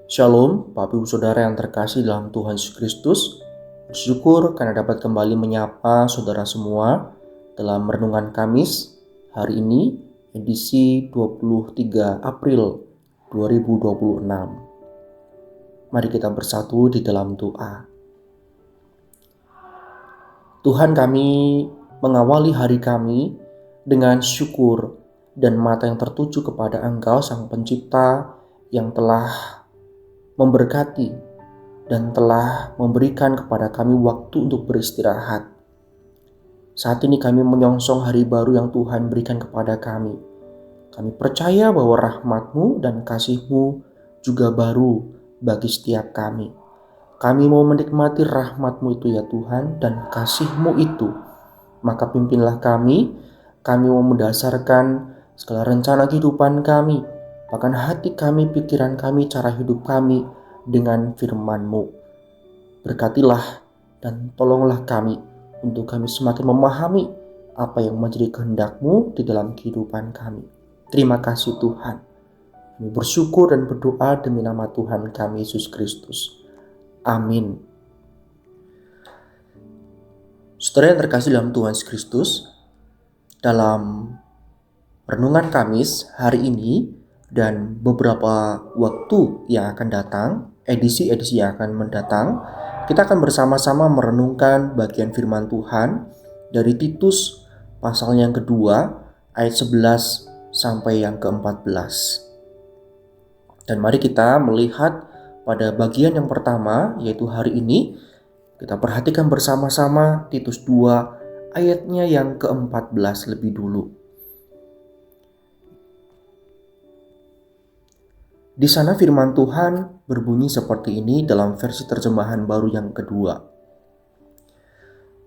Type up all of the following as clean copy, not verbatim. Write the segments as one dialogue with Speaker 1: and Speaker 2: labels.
Speaker 1: Shalom, Bapak Ibu Saudara yang terkasih dalam Tuhan Yesus Kristus. Bersyukur karena dapat kembali menyapa saudara semua dalam Renungan Kamis hari ini, edisi 23 April 2026. Mari kita bersatu di dalam doa. Tuhan, kami mengawali hari kami dengan syukur dan mata yang tertuju kepada Engkau, Sang Pencipta, yang telah memberkati dan telah memberikan kepada kami waktu untuk beristirahat. Saat ini kami menyongsong hari baru yang Tuhan berikan kepada kami. Kami percaya bahwa rahmat-Mu dan kasih-Mu juga baru bagi setiap kami. Kami mau menikmati rahmat-Mu itu ya Tuhan, dan kasih-Mu itu. Maka pimpinlah kami mau mendasarkan segala rencana kehidupan kami, bahkan hati kami, pikiran kami, cara hidup kami dengan firman-Mu. Berkatilah dan tolonglah kami untuk kami semakin memahami apa yang menjadi kehendak-Mu di dalam kehidupan kami. Terima kasih Tuhan. Kami bersyukur dan berdoa demi nama Tuhan kami Yesus Kristus. Amin. Saudara yang terkasih dalam Tuhan Yesus Kristus, dalam Renungan Kamis hari ini dan beberapa waktu yang akan datang, edisi-edisi yang akan mendatang, kita akan bersama-sama merenungkan bagian firman Tuhan dari Titus pasal yang kedua ayat 11 sampai yang ke-14. Dan mari kita melihat pada bagian yang pertama, yaitu hari ini kita perhatikan bersama-sama Titus 2 ayatnya yang ke-14 lebih dulu. Di sana firman Tuhan berbunyi seperti ini dalam versi terjemahan baru yang kedua.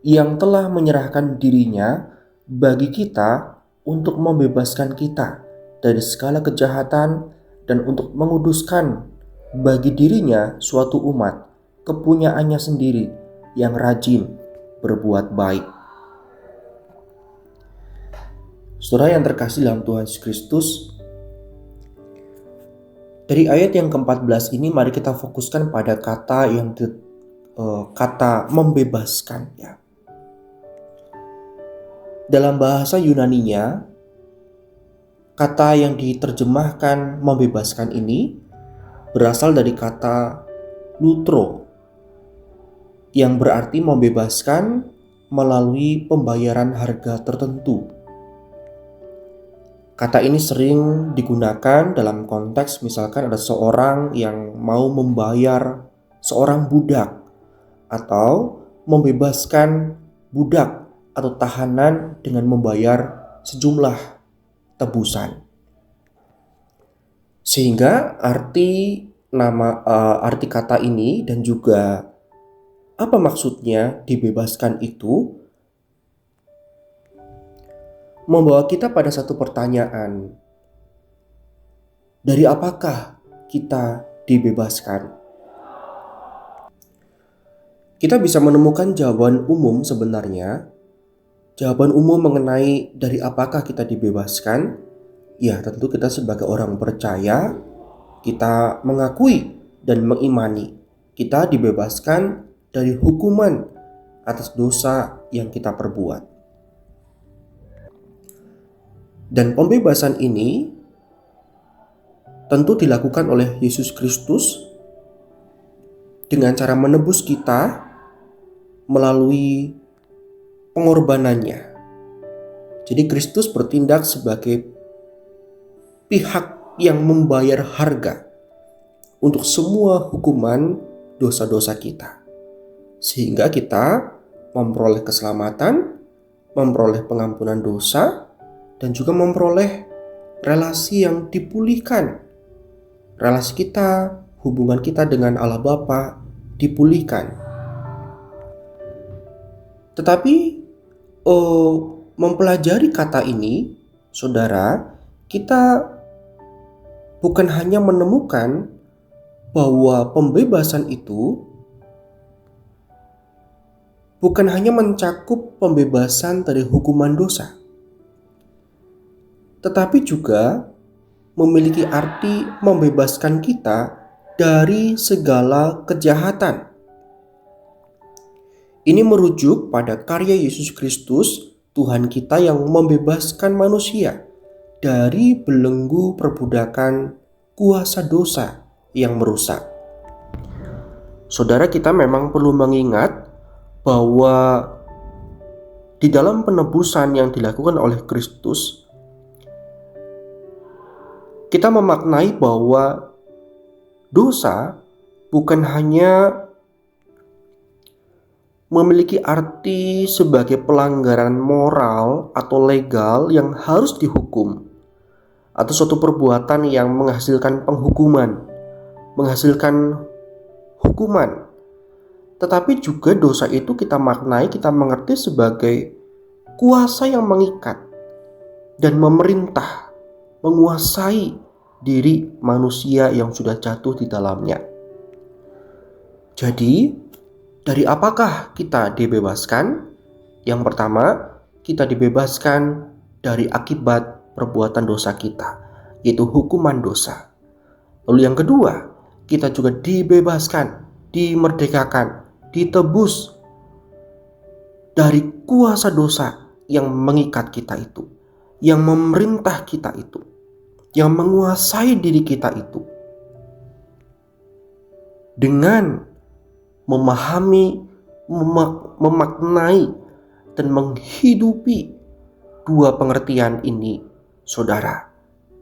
Speaker 1: Yang telah menyerahkan dirinya bagi kita untuk membebaskan kita dari segala kejahatan dan untuk menguduskan bagi dirinya suatu umat, kepunyaannya sendiri yang rajin berbuat baik. Saudara yang terkasih dalam Tuhan Yesus Kristus, dari ayat yang ke-14 ini mari kita fokuskan pada kata kata membebaskan ya. Dalam bahasa Yunaninya, kata yang diterjemahkan membebaskan ini berasal dari kata lutro, yang berarti membebaskan melalui pembayaran harga tertentu. Kata ini sering digunakan dalam konteks misalkan ada seorang yang mau membayar seorang budak atau membebaskan budak atau tahanan dengan membayar sejumlah tebusan. Sehingga arti kata ini dan juga apa maksudnya dibebaskan itu membawa kita pada satu pertanyaan. Dari apakah kita dibebaskan? Kita bisa menemukan jawaban umum sebenarnya. Jawaban umum mengenai dari apakah kita dibebaskan, ya tentu kita sebagai orang percaya, kita mengakui dan mengimani kita dibebaskan dari hukuman atas dosa yang kita perbuat. Dan pembebasan ini tentu dilakukan oleh Yesus Kristus dengan cara menebus kita melalui pengorbanannya. Jadi Kristus bertindak sebagai pihak yang membayar harga untuk semua hukuman dosa-dosa kita. Sehingga kita memperoleh keselamatan, memperoleh pengampunan dosa, dan juga memperoleh relasi yang dipulihkan. Relasi kita, hubungan kita dengan Allah Bapa dipulihkan. Tetapi mempelajari kata ini, saudara, kita bukan hanya menemukan bahwa pembebasan itu bukan hanya mencakup pembebasan dari hukuman dosa, tetapi juga memiliki arti membebaskan kita dari segala kejahatan. Ini merujuk pada karya Yesus Kristus, Tuhan kita yang membebaskan manusia dari belenggu perbudakan kuasa dosa yang merusak. Saudara, kita memang perlu mengingat bahwa di dalam penebusan yang dilakukan oleh Kristus, kita memaknai bahwa dosa bukan hanya memiliki arti sebagai pelanggaran moral atau legal yang harus dihukum, atau suatu perbuatan yang menghasilkan penghukuman, menghasilkan hukuman. Tetapi juga dosa itu kita maknai, kita mengerti sebagai kuasa yang mengikat dan memerintah, menguasai diri manusia yang sudah jatuh di dalamnya. Jadi, dari apakah kita dibebaskan? Yang pertama, kita dibebaskan dari akibat perbuatan dosa kita, yaitu hukuman dosa. Lalu yang kedua, kita juga dibebaskan, dimerdekakan, ditebus dari kuasa dosa yang mengikat kita itu, yang memerintah kita itu, yang menguasai diri kita itu. Dengan memahami, memaknai, dan menghidupi dua pengertian ini, saudara,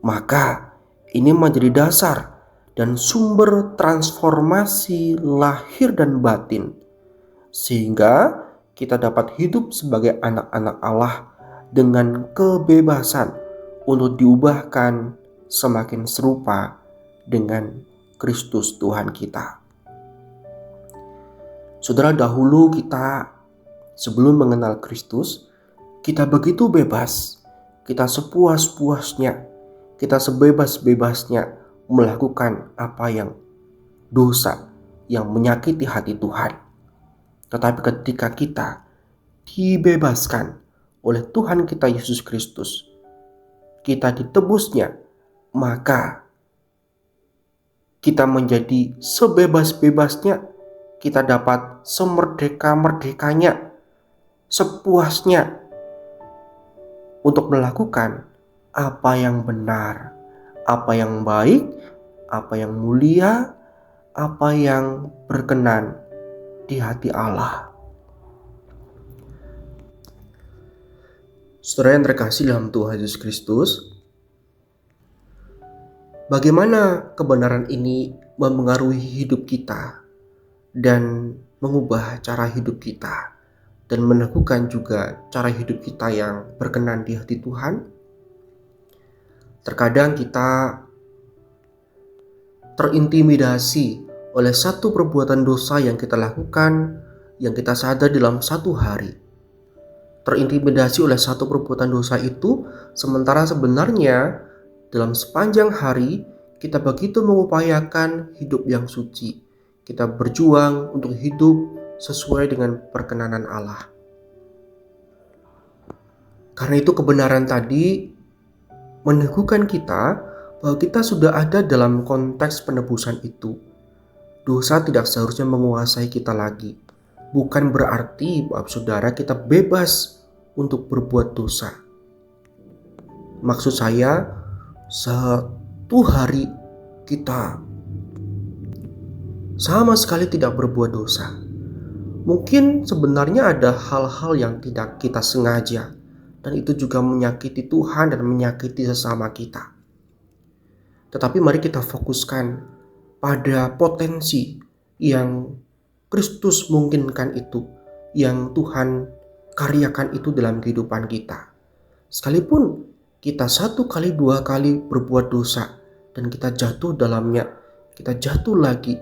Speaker 1: maka ini menjadi dasar dan sumber transformasi lahir dan batin, sehingga kita dapat hidup sebagai anak-anak Allah dengan kebebasan untuk diubahkan semakin serupa dengan Kristus Tuhan kita. Saudara, dahulu kita sebelum mengenal Kristus, kita begitu bebas, kita sepuas-puasnya, kita sebebas-bebasnya melakukan apa yang dosa yang menyakiti hati Tuhan. Tetapi ketika kita dibebaskan oleh Tuhan kita Yesus Kristus, kita ditebusnya, maka kita menjadi sebebas-bebasnya, kita dapat semerdeka-merdekanya, sepuasnya untuk melakukan apa yang benar, apa yang baik, apa yang mulia, apa yang berkenan di hati Allah. Saudara yang terkasih dalam Tuhan Yesus Kristus, bagaimana kebenaran ini memengaruhi hidup kita dan mengubah cara hidup kita, dan meneguhkan juga cara hidup kita yang berkenan di hati Tuhan? Terkadang kita terintimidasi oleh satu perbuatan dosa yang kita lakukan, yang kita sadar dalam satu hari. Terintimidasi oleh satu perbuatan dosa itu, sementara sebenarnya dalam sepanjang hari kita begitu mengupayakan hidup yang suci. Kita berjuang untuk hidup sesuai dengan perkenanan Allah. Karena itu kebenaran tadi meneguhkan kita bahwa kita sudah ada dalam konteks penebusan itu. Dosa tidak seharusnya menguasai kita lagi. Bukan berarti bahwa saudara kita bebas untuk berbuat dosa. Maksud saya, satu hari kita sama sekali tidak berbuat dosa. Mungkin sebenarnya ada hal-hal yang tidak kita sengaja, dan itu juga menyakiti Tuhan dan menyakiti sesama kita. Tetapi mari kita fokuskan pada potensi yang Kristus mungkinkan itu, yang Tuhan karyakan itu dalam kehidupan kita. Sekalipun kita satu kali, dua kali berbuat dosa, dan kita jatuh dalamnya, kita jatuh lagi,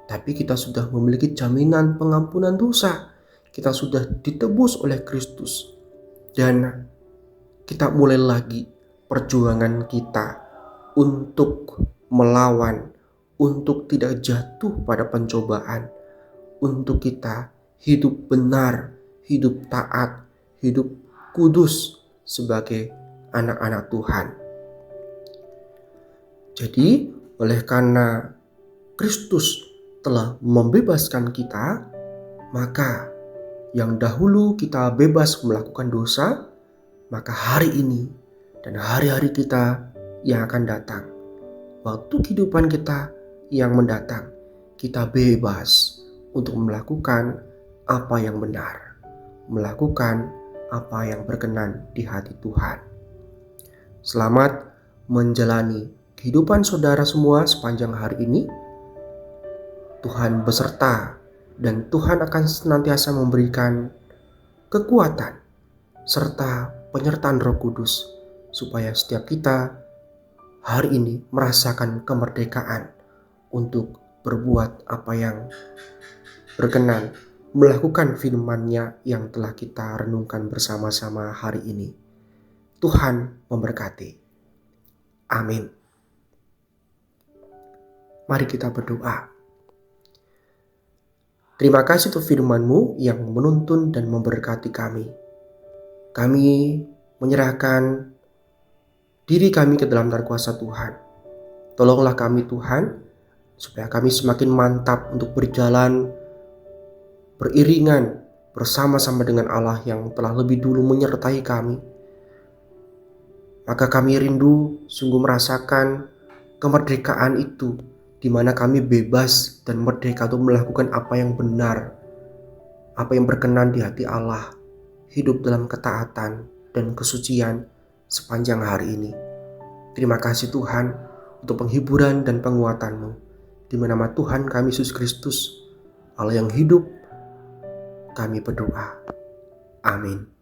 Speaker 1: tapi kita sudah memiliki jaminan pengampunan dosa. Kita sudah ditebus oleh Kristus. Dan kita mulai lagi perjuangan kita untuk melawan, untuk tidak jatuh pada pencobaan, untuk kita hidup benar, hidup taat, hidup kudus sebagai anak-anak Tuhan. Jadi, oleh karena Kristus telah membebaskan kita, maka yang dahulu kita bebas melakukan dosa, maka hari ini dan hari-hari kita yang akan datang, waktu kehidupan kita yang mendatang, kita bebas untuk melakukan apa yang benar, melakukan apa yang berkenan di hati Tuhan. Selamat menjalani kehidupan saudara semua sepanjang hari ini. Tuhan beserta dan Tuhan akan senantiasa memberikan kekuatan serta penyertaan Roh Kudus supaya setiap kita hari ini merasakan kemerdekaan untuk berbuat apa yang berkenan, melakukan firman-Nya yang telah kita renungkan bersama-sama hari ini. Tuhan memberkati. Amin. Mari kita berdoa. Terima kasih untuk firman-Mu yang menuntun dan memberkati kami. Kami menyerahkan diri kami ke dalam tangan kuasa Tuhan. Tolonglah kami Tuhan, supaya kami semakin mantap untuk berjalan beriringan bersama-sama dengan Allah yang telah lebih dulu menyertai kami. Maka kami rindu sungguh merasakan kemerdekaan itu, di mana kami bebas dan merdeka untuk melakukan apa yang benar, apa yang berkenan di hati Allah, hidup dalam ketaatan dan kesucian sepanjang hari ini. Terima kasih Tuhan untuk penghiburan dan penguatan-Mu. Di nama Tuhan kami Yesus Kristus, Allah yang hidup, kami berdoa. Amin.